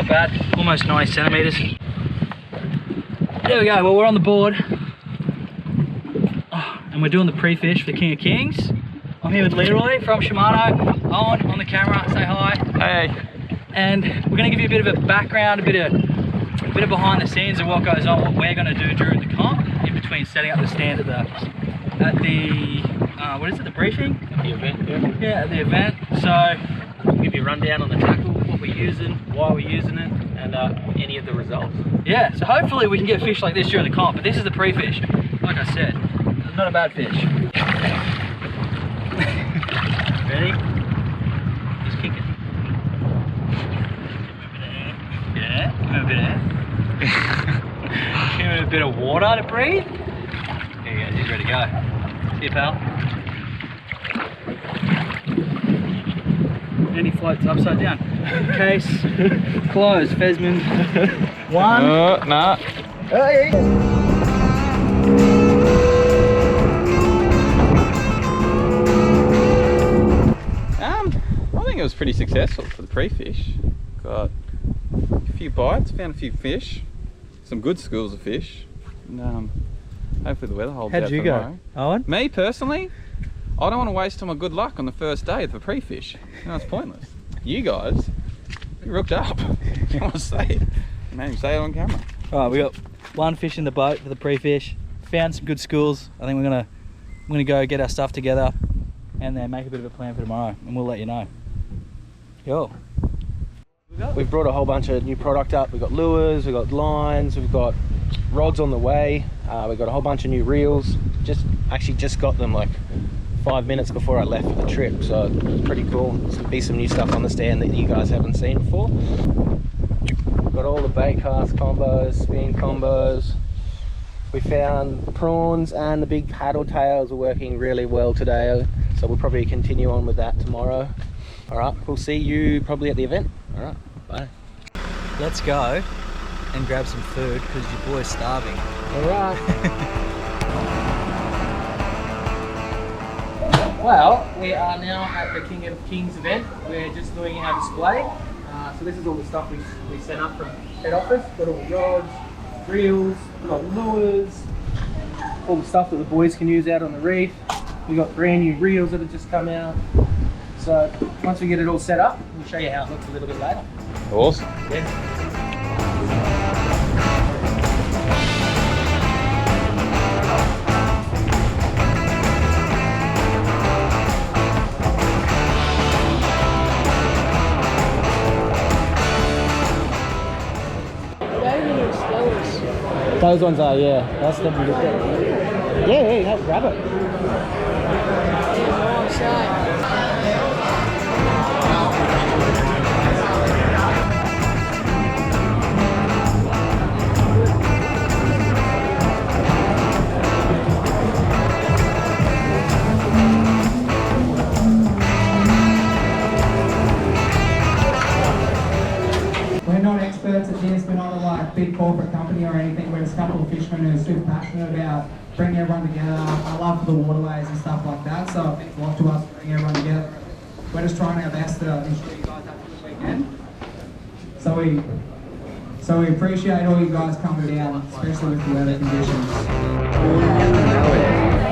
not bad. Almost 90 centimeters. There we go. Well, we're on the board. Oh, and we're doing the pre-fish for King of Kings. I'm here with Leroy from Shimano. Owen on the camera. Say hi. Hey. And we're going to give you a bit of a background, a bit of behind the scenes of what goes on, what we're going to do during the comp, in between setting up the stand at the what is it, the briefing? The event, Yeah, at the event. So we'll give you a rundown on the tackle, what we're using, why we're using it, and any of the results. Yeah, so hopefully we can get fish like this during the comp, but this is the pre-fish. Like I said, not a bad fish. Ready? Just kick it. Move it out. Give it a bit of water to breathe. There you go, he's ready to go. See you, pal. And he floats upside down. Case closed. Fesman. One. Nah. Hey. I think it was pretty successful for the pre-fish. Got a few bites, found a few fish, some good schools of fish, and hopefully the weather holds out. How'd you go, Owen? Me personally, I don't want to waste all my good luck on the first day of the pre-fish. You know, it's pointless. You guys, you rooked up. I want to say it. Maybe say it on camera. Alright, we got one fish in the boat for the pre-fish. Found some good schools. I think we're gonna go get our stuff together and then make a bit of a plan for tomorrow, and we'll let you know. Yo. We've brought a whole bunch of new product up. We've got lures, we've got lines, we've got rods on the way. We've got a whole bunch of new reels. Just got them like 5 minutes before I left for the trip, so it's pretty cool. There's gonna be some new stuff on the stand that you guys haven't seen before. Got all the bait cast combos, spin combos. We found prawns and the big paddle tails are working really well today, so we'll probably continue on with that tomorrow. All right, we'll see you probably at the event. All right, bye. Let's go and grab some food because your boy's starving. All right. Well, we are now at the King of Kings event. We're just doing our display. So this is all the stuff we sent up from head office. Got all the rods, reels, we've got lures, all the stuff that the boys can use out on the reef. We've got brand new reels that have just come out. So once we get it all set up, we'll show you how it looks a little bit later. Awesome. Yeah. Those ones are, yeah. That's the Yeah, grab it. We're not experts at this, we're not a like big corporate company or anything. We're just a couple of fishermen who are super passionate about bringing everyone together. I love the waterways and stuff like that, so it means a lot to us to bring everyone together. We're just trying our best to ensure you guys have a good weekend. So we appreciate all you guys coming down, especially with the weather conditions.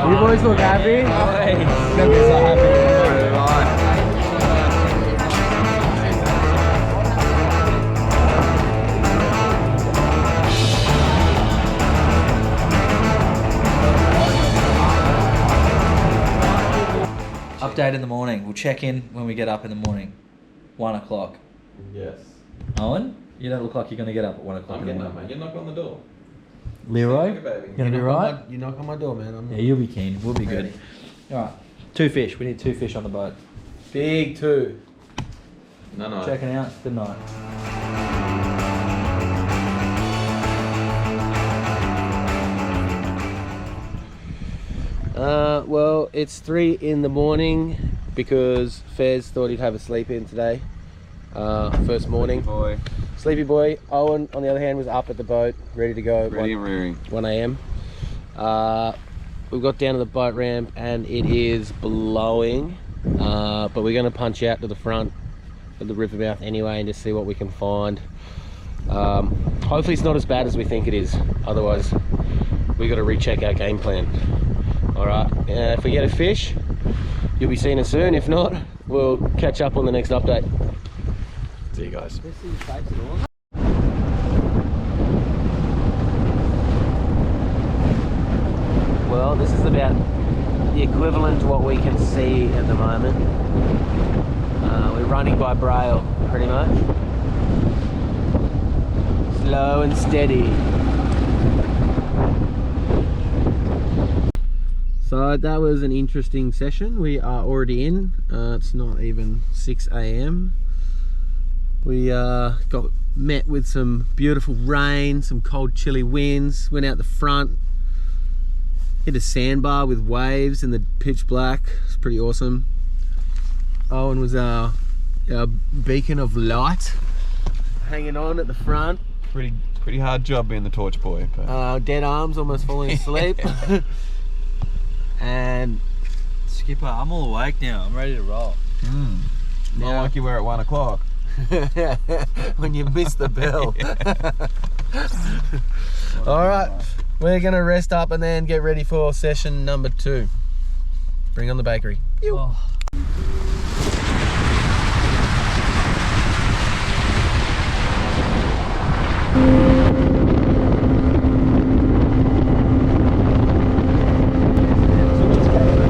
You boys look happy? Don't be so happy. Update in the morning. We'll check in when we get up in the morning. 1 o'clock. Yes. Owen, you don't look like you're going to get up at 1 o'clock I'm in the getting up, morning. mate. You knock on the door. Leroy, Take it, baby. you going to be right? You knock on my door, man. Yeah, you'll be keen. We'll be good. Alright, 2 fish. We need 2 fish on the boat. Big 2. No. Checking out. Good night. Well, it's 3 in the morning because Fez thought he'd have a sleep in today. First morning. Sleepy boy. Owen, on the other hand, was up at the boat, ready to go. Ready and rearing. 1 a.m. We've got down to the boat ramp and it is blowing, but we're going to punch out to the front at the river mouth anyway and just see what we can find. Hopefully it's not as bad as we think it is, otherwise we got to recheck our game plan. Alright, if we get a fish, you'll be seeing it soon. If not, we'll catch up on the next update. See you guys. Well, this is about the equivalent to what we can see at the moment. We're running by braille, pretty much. Slow and steady. So that was an interesting session. We are already in. It's not even 6 AM. We got met with some beautiful rain, some cold chilly winds. Went out the front, hit a sandbar with waves in the pitch black. It's pretty awesome. Owen was our beacon of light, hanging on at the front. Pretty hard job being the torch boy. But... dead arms, almost falling asleep. And Skipper, I'm all awake now. I'm ready to roll. Not like you were at 1 o'clock. when you miss the bell. All right, we're gonna rest up and then get ready for session number 2. Bring on the bakery. Oh.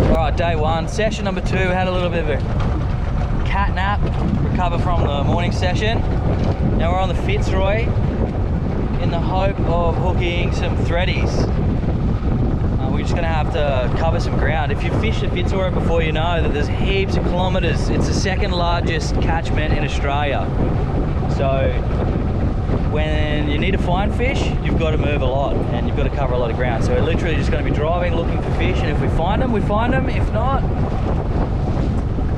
Alright, day 1, session number 2. Had a little bit of a cat nap, recover from the morning session. Now we're on the Fitzroy in the hope of hooking some threadies. We're just going to have to cover some ground. If you fish the Fitzroy before, you know that there's heaps of kilometres. It's the second largest catchment in Australia. So when you need to find fish, you've got to move a lot and you've got to cover a lot of ground. So we're literally just going to be driving, looking for fish, and if we find them, we find them. If not,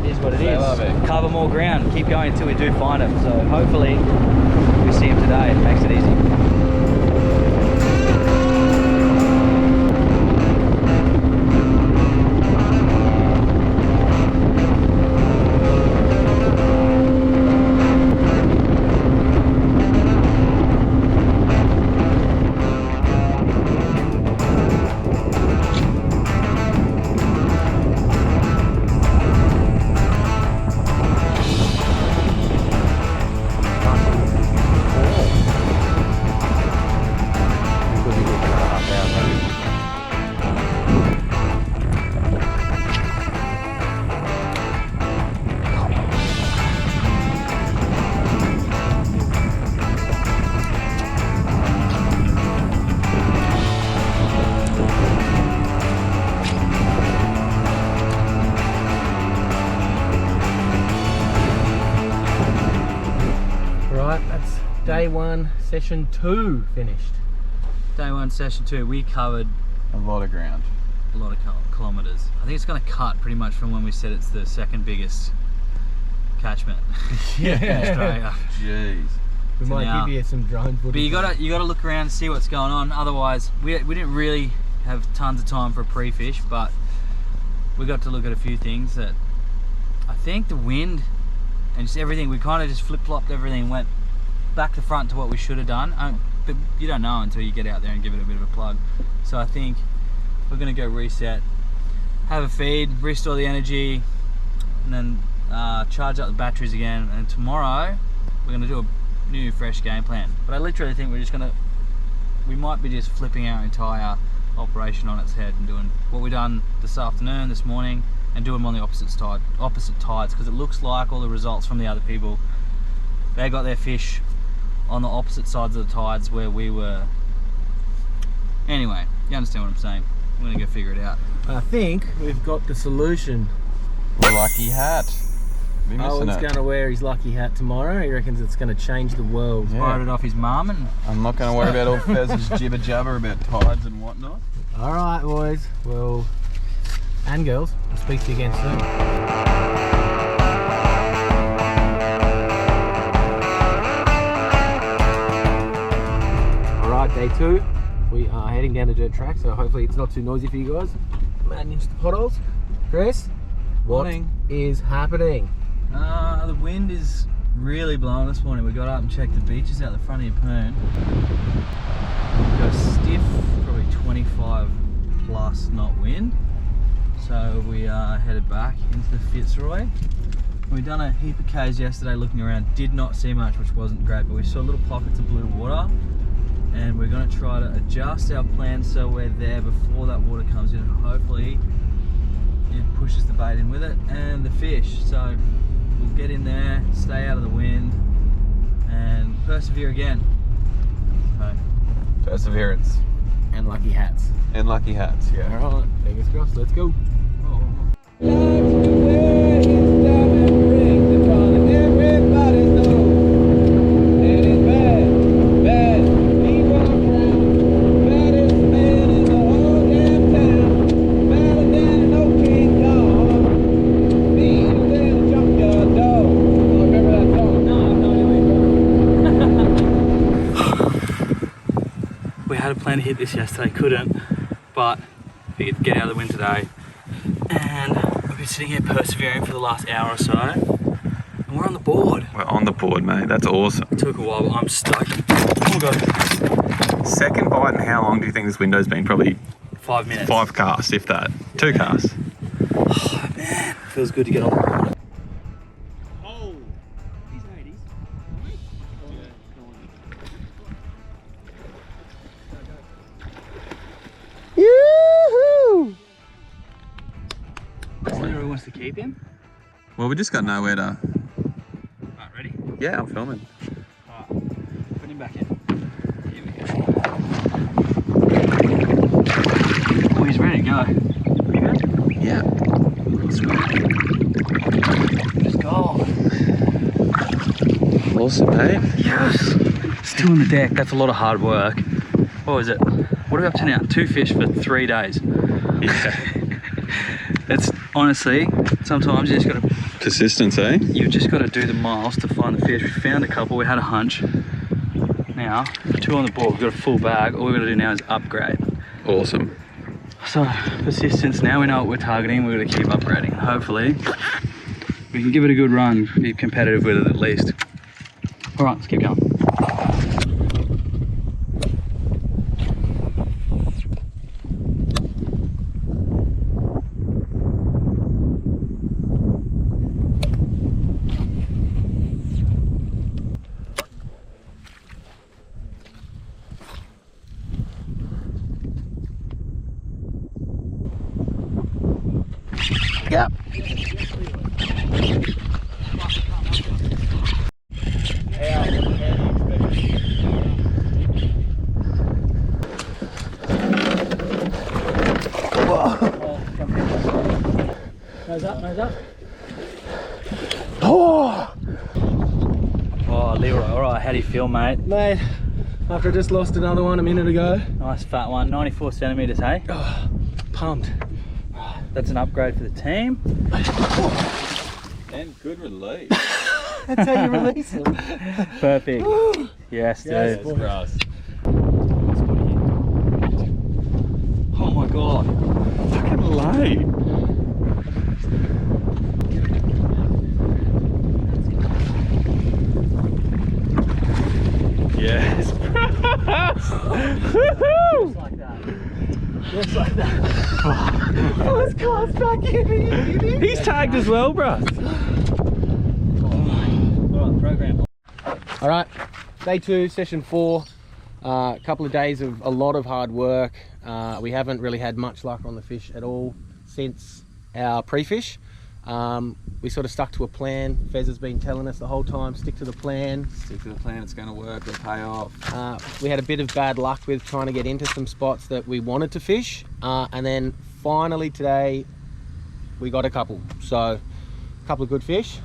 it is what it is. Cover more ground, keep going until we do find them. So hopefully we see them today. It makes it easy. Day 1, session 2 finished. Day 1, session 2, we covered a lot of ground. A lot of kilometres. I think it's going to cut pretty much from when we said it's the second biggest catchment in Australia. Jeez. We might give you some drone footage. But you gotta look around and see what's going on. Otherwise, we didn't really have tons of time for a pre-fish, but we got to look at a few things that I think the wind and just everything, we kind of just flip-flopped everything and went back to front to what we should have done, but you don't know until you get out there and give it a bit of a plug. So I think we're going to go reset, have a feed, restore the energy, and then charge up the batteries again, and tomorrow we're going to do a new fresh game plan. But I literally think we might be just flipping our entire operation on its head and doing what we done this afternoon, this morning, and do them on the opposite tides, because it looks like all the results from the other people, they got their fish on the opposite sides of the tides where we were. Anyway, you understand what I'm saying. I'm gonna go figure it out. I think we've got the solution. Lucky hat. Owen's going to wear his lucky hat tomorrow. He reckons it's going to change the world. Yeah. Borrowed it off his mum, and I'm not going to worry about all Fez's jibber jabber about tides and whatnot. Alright boys, well, and girls, I'll speak to you again soon. Alright, day 2. We are heading down the dirt track, so hopefully it's not too noisy for you guys. Manage the potholes. Chris, what is happening? the wind is really blowing this morning. We got up and checked the beaches out the front of Yeppoon. We've got a stiff, probably 25 plus knot wind. So we headed back into the Fitzroy. We've done a heap of Ks yesterday looking around. Did not see much, which wasn't great, but we saw little pockets of blue water. And we're going to try to adjust our plan so we're there before that water comes in, and hopefully it pushes the bait in with it and the fish. So we'll get in there, stay out of the wind, and persevere again. So, Perseverance. And lucky hats. And lucky hats, yeah. Alright, fingers crossed, let's go. we had a plan to hit this yesterday, couldn't, but figured get out of the wind today. And we've been sitting here persevering for the last hour or so, and we're on the board. We're on the board, mate. That's awesome. It took a while, but I'm stoked. Oh my god. Second bite, and how long do you think this window's been? Probably 5 minutes. 5 casts, if that. 2 casts. Oh man, feels good to get on the board. Yoo-hoo! Leroy wants to keep him. Well, we just got nowhere to... Alright, ready? Yeah, I'm filming. Alright, put him back in. Here we go. Oh, he's ready to go. You good? Yeah. Let's go. Awesome, mate. Yes! Still on the deck, that's a lot of hard work. What was it? What are we up to now? 2 fish for 3 days. Yeah. It's honestly, sometimes you just gotta... Persistence, eh? You've just got to do the miles to find the fish. We found a couple, we had a hunch. Now, 2 on the board, we've got a full bag. All we've got to do now is upgrade. Awesome. So, persistence, now we know what we're targeting, we're going to keep upgrading. Hopefully, we can give it a good run, be competitive with it at least. Alright, let's keep going. Yep. Nose up, nose up. Oh! Oh, Leroy, alright, how do you feel, mate? Mate, after I just lost another one a minute ago. Nice fat one, 94 centimetres, hey? Oh, pumped. That's an upgrade for the team. And good release. That's how you release it. Perfect. Yes, dude. Yes, It's grass. Oh my god. Fucking late. Yes. Just like that. Just like that. Oh, this car's back in. He's tagged as well, bruh. Alright, program. All right, day 2, session 4. A couple of days of a lot of hard work. We haven't really had much luck on the fish at all since our pre-fish. We sort of stuck to a plan. Fez has been telling us the whole time, stick to the plan. Stick to the plan, it's going to work, it'll pay off. We had a bit of bad luck with trying to get into some spots that we wanted to fish. And then finally today, we got a couple. So, a couple of good fish.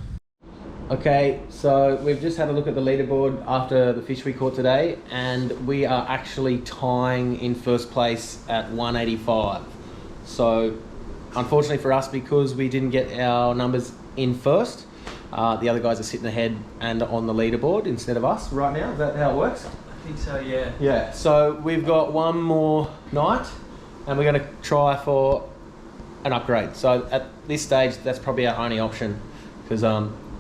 Okay, so we've just had a look at the leaderboard after the fish we caught today, and we are actually tying in first place at 185. So, unfortunately for us, because we didn't get our numbers in first, the other guys are sitting ahead and on the leaderboard instead of us right now. Is that how it works? I think so, yeah. Yeah, so we've got one more night and we're going to try for an upgrade. So at this stage, that's probably our only option because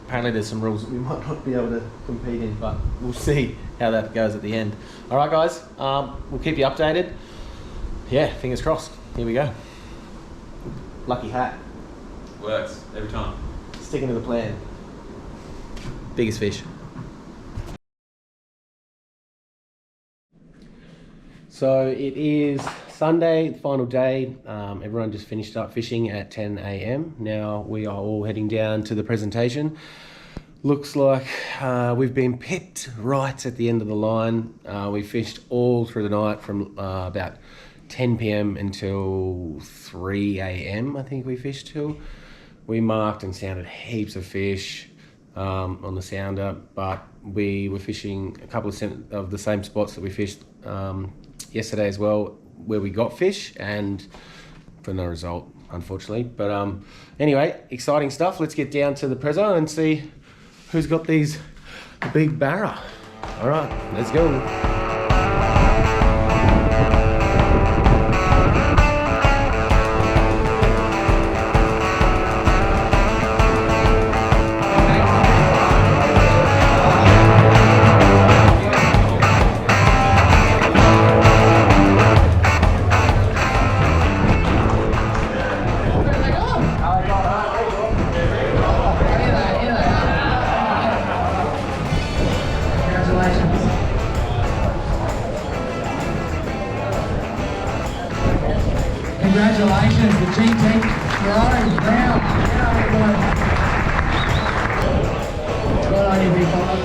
apparently there's some rules that we might not be able to compete in, but we'll see how that goes at the end. All right, guys, we'll keep you updated. Yeah, fingers crossed. Here we go. Lucky hat. Works every time. Sticking to the plan. Biggest fish. So it is Sunday, the final day. Everyone just finished up fishing at 10 a.m. Now we are all heading down to the presentation. Looks like we've been picked right at the end of the line. We fished all through the night from about 10 p.m. until 3 a.m. I think we fished till. We marked and sounded heaps of fish on the sounder, but we were fishing a couple of the same spots that we fished yesterday as well, where we got fish, and for no result, unfortunately. But anyway, exciting stuff. Let's get down to the prezzo and see who's got these big barra. All right, let's go. Congratulations, the G team. Right, round. Well done, you big fella.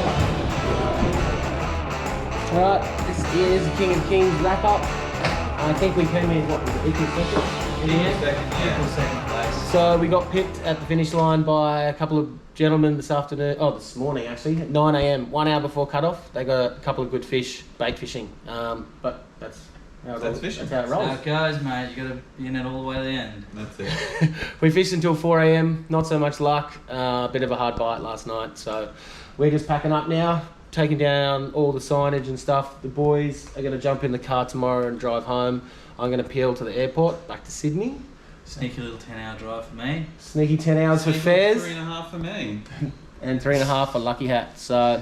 Alright, this is the King of Kings wrap up. I think we came in, what was it, equal second? Equal second place. So we got picked at the finish line by a couple of gentlemen this afternoon, this morning actually, at 9 a.m, 1 hour before cut-off. They got a couple of good fish, bait fishing. But that's how it rolls. fishing. That's how it rolls. How it goes, mate. You got to be in it all the way to the end. That's it. We fished until 4 a.m, not so much luck. A bit of a hard bite last night, so we're just packing up now, taking down all the signage and stuff. The boys are going to jump in the car tomorrow and drive home. I'm going to peel to the airport, back to Sydney. Sneaky little 10-hour drive for me. Sneaky 10 hours for fares. 3.5 for me. And 3.5 for Lucky Hat. So,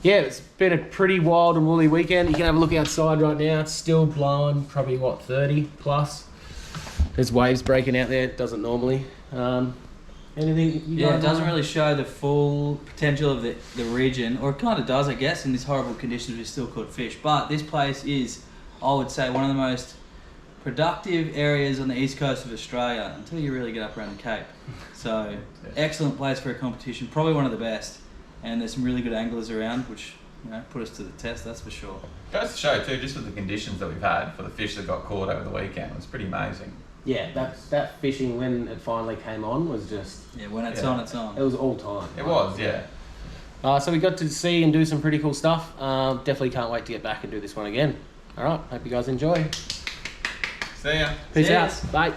yeah, it's been a pretty wild and woolly weekend. You can have a look outside right now. It's still blowing, probably, 30 plus. There's waves breaking out there. It doesn't normally. Anything you Yeah, guys it doesn't want? really show the full potential of the region, or it kind of does, I guess, in these horrible conditions we still caught fish. But this place is, I would say, one of the most productive areas on the east coast of Australia until you really get up around the Cape. So, excellent place for a competition, probably one of the best. And there's some really good anglers around, which put us to the test, that's for sure. Goes to show too, just with the conditions that we've had for the fish that got caught over the weekend, it was pretty amazing. Yeah, that fishing when it finally came on was just... Yeah, when it's on, it's on. It was all time. It was, yeah. So we got to see and do some pretty cool stuff. Definitely can't wait to get back and do this one again. All right, hope you guys enjoy. See ya. Peace See ya. out. Bye.